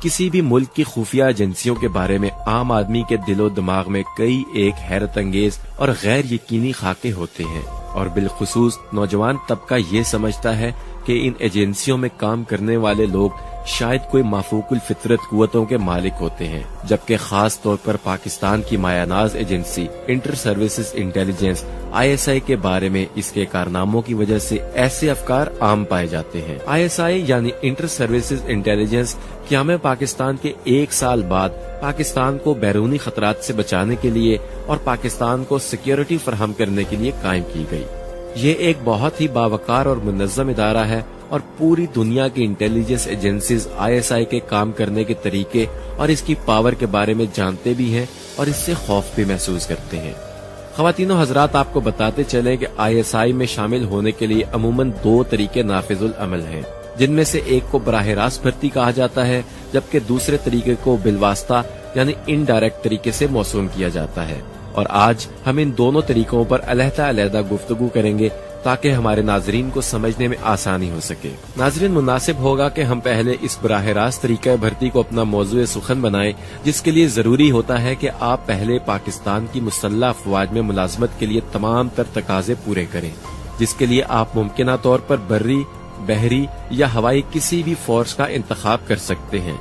किसी भी मुल्क की खुफिया एजेंसियों के बारे में आम आदमी के दिलो दिमाग में कई एक हैरत अंगेज और गैर यकीनी खाके होते हैं, और बिलखुसूस नौजवान तबका ये समझता है कि इन एजेंसियों में काम करने वाले लोग शायद कोई माफूकुल फितरत कुव्वतों के मालिक होते हैं, जबकि खास तौर पर पाकिस्तान की मायानाज agency inter services intelligence ISI के बारे में इसके कारनामों की वजह से ऐसे अफकार आम पाए जाते हैं। ISI यानी इंटर सर्विसेज इंटेलिजेंस क़याम पाकिस्तान के 1 साल बाद पाकिस्तान को बैरूनी खतरात से बचाने के लिए और पाकिस्तान को सिक्योरिटी फराहम करने के लिए कायम की गई। ये एक बहुत ही बावकार और मुनज़्ज़म इदारा है और पूरी दुनिया की इंटेलिजेंस एजेंसीज ISI के काम करने के तरीके और इसकी पावर के बारे में जानते भी हैं और इससे खौफ भी महसूस करते हैं। ख़वातीनो हज़रात, आपको बताते चलें कि ISI में शामिल होने के लिए अमूमन 2 तरीके नाफिजुल अमल हैं, जिनमें से एक को बराह रास्त भर्ती कहा जाता है, जबकि दूसरे तरीके को बिलवास्ता यानी इनडायरेक्ट तरीके से मौसूम किया जाता है। और आज हम इन दोनों तरीकों पर अलहदा गुफ्तगू करेंगे ताकि हमारे नाजरीन को समझने में आसानी हो सके। नाजरीन, मुनासिब होगा कि हम पहले इस बराह रास्त तरीका भर्ती को अपना मौजूए सुखन बनाएं, जिसके लिए जरूरी होता है कि आप पहले पाकिस्तान की मुसल्लह अफवाज में मुलाजमत के लिए तमाम तर तकाजे पूरे करें, जिसके लिए आप मुमकिना तौर पर बर्री, बहरी या हवाई किसी भी फोर्स का इंतखाब कर सकते हैं,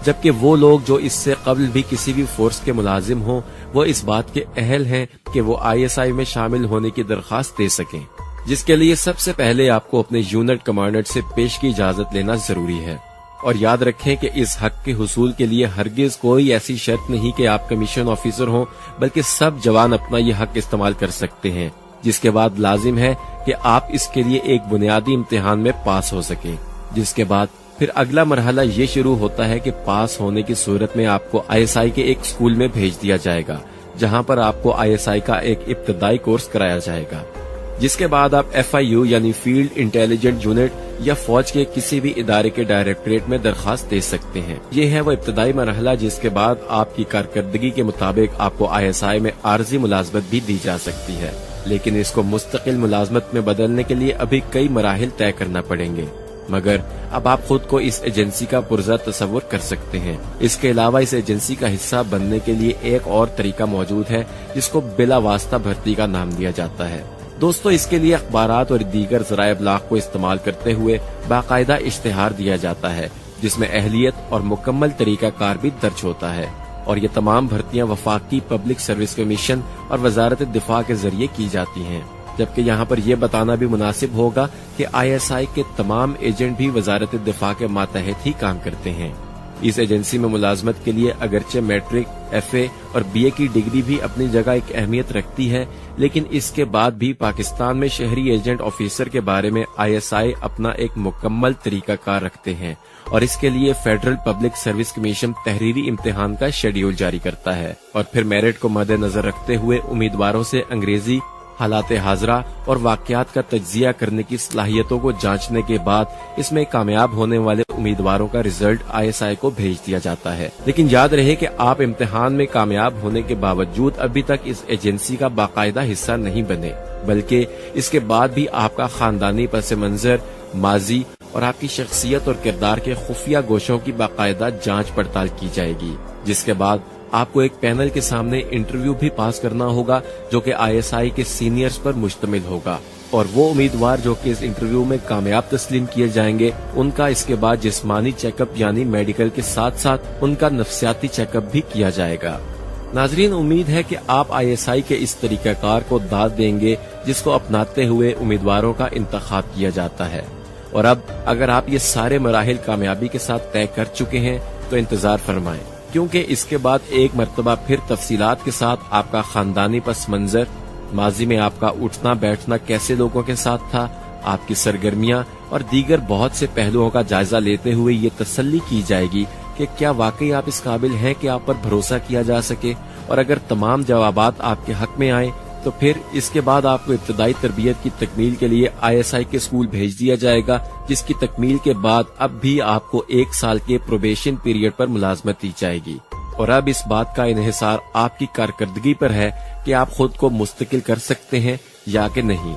जबकि वो लोग जो इससे कबल भी किसी भी फोर्स के मुलाजिम हों वो इस बात के अहल हैं कि वो ISI में शामिल होने की दरख्वास्त दे सकें, जिसके लिए सबसे पहले आपको अपने यूनिट कमांडर से पेश की इजाजत लेना जरूरी है। और याद रखें कि इस हक के हुसूल के लिए हरगिज कोई ऐसी शर्त नहीं कि आप कमीशन ऑफिसर हों, बल्कि सब जवान अपना ये हक इस्तेमाल कर सकते हैं, जिसके बाद लाजिम है कि आप इसके लिए एक बुनियादी इम्तिहान में पास हो सकें, जिसके बाद फिर अगला मरहला ये शुरू होता है कि पास होने की सूरत में आपको ISI के एक स्कूल में भेज दिया जाएगा, जहां पर आपको ISI का एक इब्तदाई कोर्स कराया जाएगा, जिसके बाद आप FIU यानी फील्ड इंटेलिजेंट यूनिट या फौज के किसी भी इदारे के डायरेक्टरेट में दरखास्त दे सकते हैं। ये है वो इब्तदाई मरहला जिसके बाद आपकी कारकर्दगी के मुताबिक आपको ISI में आर्जी मुलाजमत भी दी जा सकती है, लेकिन इसको मुस्तकिल मुलाजमत में बदलने के लिए अभी कई मराहिल तय करना पड़ेंगे। मगर अब आप खुद को इस एजेंसी का पुरजा तस्वुर कर सकते हैं। इसके अलावा इस एजेंसी का हिस्सा बनने के लिए एक और तरीका मौजूद है, जिसको बिला वास्ता भर्ती का नाम दिया जाता है। दोस्तों, इसके लिए अखबारात और दीगर ज़राए इब्लाग को इस्तेमाल करते हुए बाकायदा इश्तिहार दिया जाता है, जिसमें अहलियत और मुकम्मल तरीका कार भी दर्ज होता है, और ये तमाम भर्तियां वफाकी पब्लिक सर्विस कमीशन और वजारत दिफा के जरिए की जाती हैं। जबकि यहाँ पर यह बताना भी मुनासिब होगा कि ISI के तमाम एजेंट भी वजारत दिफा के मातहत ही काम करते हैं। इस एजेंसी में मुलाजमत के लिए अगरचे मैट्रिक, FA और BA की डिग्री भी अपनी जगह एक अहमियत रखती है, लेकिन इसके बाद भी पाकिस्तान में शहरी एजेंट ऑफिसर के बारे में ISI अपना एक मुकम्मल तरीकाकार रखते हैं, और इसके लिए फेडरल पब्लिक सर्विस कमीशन तहरीरी इम्तिहान का शेड्यूल जारी करता है, और फिर मेरिट को मद्देनजर रखते हुए उम्मीदवारों से अंग्रेजी, हालात हाजरा और वाकयात का तज्जिया करने की सलाहियतों को जांचने के बाद इसमें कामयाब होने वाले उम्मीदवारों का रिजल्ट ISI को भेज दिया जाता है। लेकिन याद रहे कि आप इम्तिहान में कामयाब होने के बावजूद अभी तक इस एजेंसी का बाकायदा हिस्सा नहीं बने, बल्कि इसके बाद भी आपका खानदानी पस मंजर, माजी और आपकी शख्सियत और किरदार के खुफिया गोशों की बाकायदा जांच पड़ताल की जाएगी, जिसके बाद आपको एक पैनल के सामने इंटरव्यू भी पास करना होगा, जो कि ISI के सीनियर्स पर मुश्तमिल होगा, और वो उम्मीदवार जो कि इस इंटरव्यू में कामयाब तस्लीम किए जाएंगे, उनका इसके बाद जिस्मानी चेकअप यानी मेडिकल के साथ साथ उनका नफ्सियाती चेकअप भी किया जाएगा। नाजरीन, उम्मीद है कि आप ISI के इस तरीकाकार को दाद देंगे, जिसको अपनाते हुए उम्मीदवारों का इंतखाब किया जाता है। और अब अगर आप ये सारे मराहिल कामयाबी के साथ तय कर चुके हैं तो इंतजार फरमाएं, क्योंकि इसके बाद एक मर्तबा फिर तफसीलात के साथ आपका खानदानी पस मंजर, माजी में आपका उठना बैठना कैसे लोगों के साथ था, आपकी सरगर्मियां और दीगर बहुत से पहलुओं का जायजा लेते हुए ये तसल्ली की जाएगी कि क्या वाकई आप इस काबिल हैं कि आप पर भरोसा किया जा सके, और अगर तमाम जवाबात आपके हक में आए तो फिर इसके बाद आपको इब्तदाई तरबियत की तकमील के लिए ISI के स्कूल भेज दिया जाएगा, जिसकी तकमील के बाद अब भी आपको 1 साल के प्रोबेशन पीरियड पर मुलाजमत दी जाएगी। और अब इस बात का इन्हिसार आपकी कारकर्दगी पर है कि आप खुद को मुस्तकिल कर सकते हैं या कि नहीं।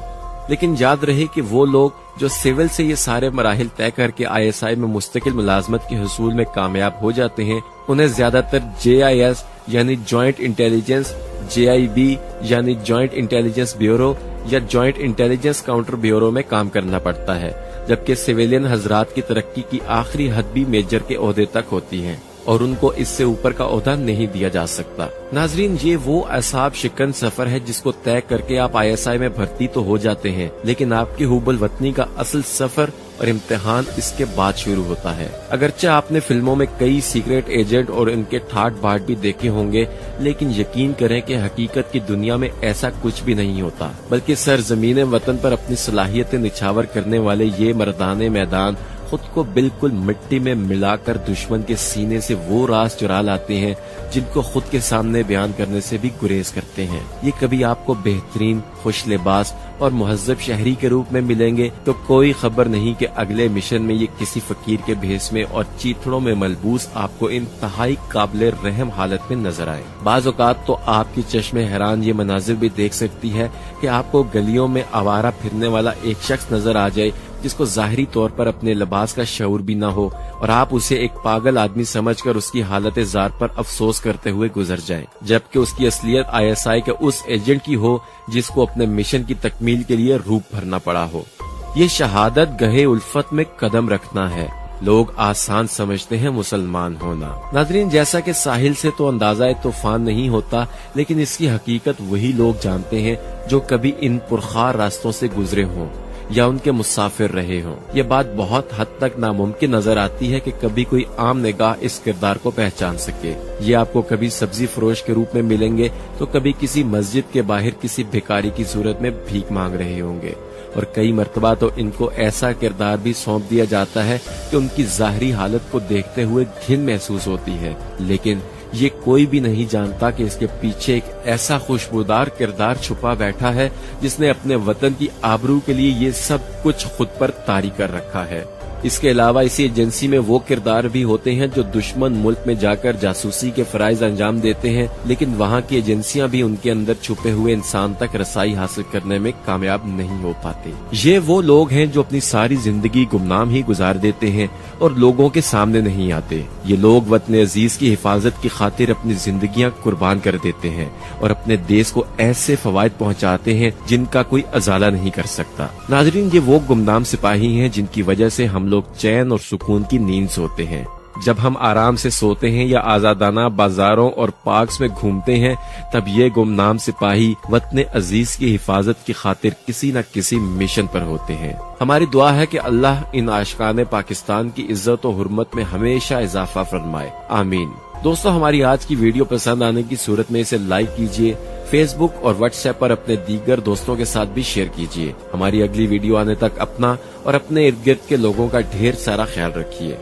لیکن یاد رہے کہ وہ لوگ جو سول سے یہ سارے مراحل طے کر کے ISI میں مستقل ملازمت کے حصول میں کامیاب ہو جاتے ہیں، انہیں زیادہ تر JIS یعنی جوائنٹ انٹیلیجنس، JIB یعنی جوائنٹ انٹیلیجنس بیورو یا جوائنٹ انٹیلیجنس کاؤنٹر بیورو میں کام کرنا پڑتا ہے، جبکہ سویلین حضرات کی ترقی کی آخری حد بھی میجر کے عہدے تک ہوتی ہے اور ان کو اس سے اوپر کا عہدہ نہیں دیا جا سکتا۔ ناظرین، یہ وہ اعصاب شکن سفر ہے جس کو طے کر کے آپ ISI میں بھرتی تو ہو جاتے ہیں، لیکن آپ کی حب الوطنی کا اصل سفر اور امتحان اس کے بعد شروع ہوتا ہے۔ اگرچہ آپ نے فلموں میں کئی سیکریٹ ایجنٹ اور ان کے ٹھاٹ باٹ بھی دیکھے ہوں گے، لیکن یقین کریں کہ حقیقت کی دنیا میں ایسا کچھ بھی نہیں ہوتا، بلکہ سرزمین وطن پر اپنی صلاحیتیں نچھاور کرنے والے یہ مردان میدان خود کو بالکل مٹی میں ملا کر دشمن کے سینے سے وہ راز چرا لاتے ہیں جن کو خود کے سامنے بیان کرنے سے بھی گریز کرتے ہیں۔ یہ کبھی آپ کو بہترین، خوش لباس اور مہذب شہری کے روپ میں ملیں گے تو کوئی خبر نہیں کہ اگلے مشن میں یہ کسی فقیر کے بھیس میں اور چیتڑوں میں ملبوس آپ کو انتہائی قابل رحم حالت میں نظر آئے۔ بعض اوقات تو آپ کی چشم حیران یہ مناظر بھی دیکھ سکتی ہے کہ آپ کو گلیوں میں آوارہ پھرنے والا ایک شخص نظر آ جائے جس کو ظاہری طور پر اپنے لباس کا شعور بھی نہ ہو اور آپ اسے ایک پاگل آدمی سمجھ کر اس کی حالت زار پر افسوس کرتے ہوئے گزر جائیں، جبکہ اس کی اصلیت ISI کے اس ایجنٹ کی ہو جس کو اپنے مشن کی تکمیل کے لیے روپ بھرنا پڑا ہو۔ یہ شہادت گہے الفت میں قدم رکھنا ہے۔ لوگ آسان سمجھتے ہیں مسلمان ہونا۔ ناظرین، جیسا کہ ساحل سے تو اندازہ طوفان نہیں ہوتا، لیکن اس کی حقیقت وہی لوگ جانتے ہیں جو کبھی ان پرخار راستوں سے گزرے ہوں یا ان کے مسافر رہے ہوں۔ یہ بات بہت حد تک ناممکن نظر آتی ہے کہ کبھی کوئی عام نگاہ اس کردار کو پہچان سکے۔ یہ آپ کو کبھی سبزی فروش کے روپ میں ملیں گے تو کبھی کسی مسجد کے باہر کسی بھکاری کی صورت میں بھیک مانگ رہے ہوں گے، اور کئی مرتبہ تو ان کو ایسا کردار بھی سونپ دیا جاتا ہے کہ ان کی ظاہری حالت کو دیکھتے ہوئے گھن محسوس ہوتی ہے، لیکن یہ کوئی بھی نہیں جانتا کہ اس کے پیچھے ایک ایسا خوشبودار کردار چھپا بیٹھا ہے جس نے اپنے وطن کی آبرو کے لیے یہ سب کچھ خود پر طاری کر رکھا ہے۔ اس کے علاوہ اسی ایجنسی میں وہ کردار بھی ہوتے ہیں جو دشمن ملک میں جا کر جاسوسی کے فرائض انجام دیتے ہیں، لیکن وہاں کی ایجنسیاں بھی ان کے اندر چھپے ہوئے انسان تک رسائی حاصل کرنے میں کامیاب نہیں ہو پاتے۔ یہ وہ لوگ ہیں جو اپنی ساری زندگی گمنام ہی گزار دیتے ہیں اور لوگوں کے سامنے نہیں آتے۔ یہ لوگ وطن عزیز کی حفاظت کی خاطر اپنی زندگیاں قربان کر دیتے ہیں اور اپنے دیش کو ایسے فوائد پہنچاتے ہیں جن کا کوئی ازالہ نہیں کر سکتا۔ ناظرین، یہ وہ گمنام سپاہی ہیں جن کی وجہ سے ہم لوگ چین اور سکون کی نیند سوتے ہیں۔ جب ہم آرام سے سوتے ہیں یا آزادانہ بازاروں اور پارکس میں گھومتے ہیں، تب یہ گمنام سپاہی وطن عزیز کی حفاظت کی خاطر کسی نہ کسی مشن پر ہوتے ہیں۔ ہماری دعا ہے کہ اللہ ان عاشقان پاکستان کی عزت و حرمت میں ہمیشہ اضافہ فرمائے، آمین۔ دوستو، ہماری آج کی ویڈیو پسند آنے کی صورت میں اسے لائک کیجئے، فیس بک اور واٹس ایپ پر اپنے دیگر دوستوں کے ساتھ بھی شیئر کیجئے۔ ہماری اگلی ویڈیو آنے تک اپنا اور اپنے ارد گرد کے لوگوں کا ڈھیر سارا خیال رکھیے۔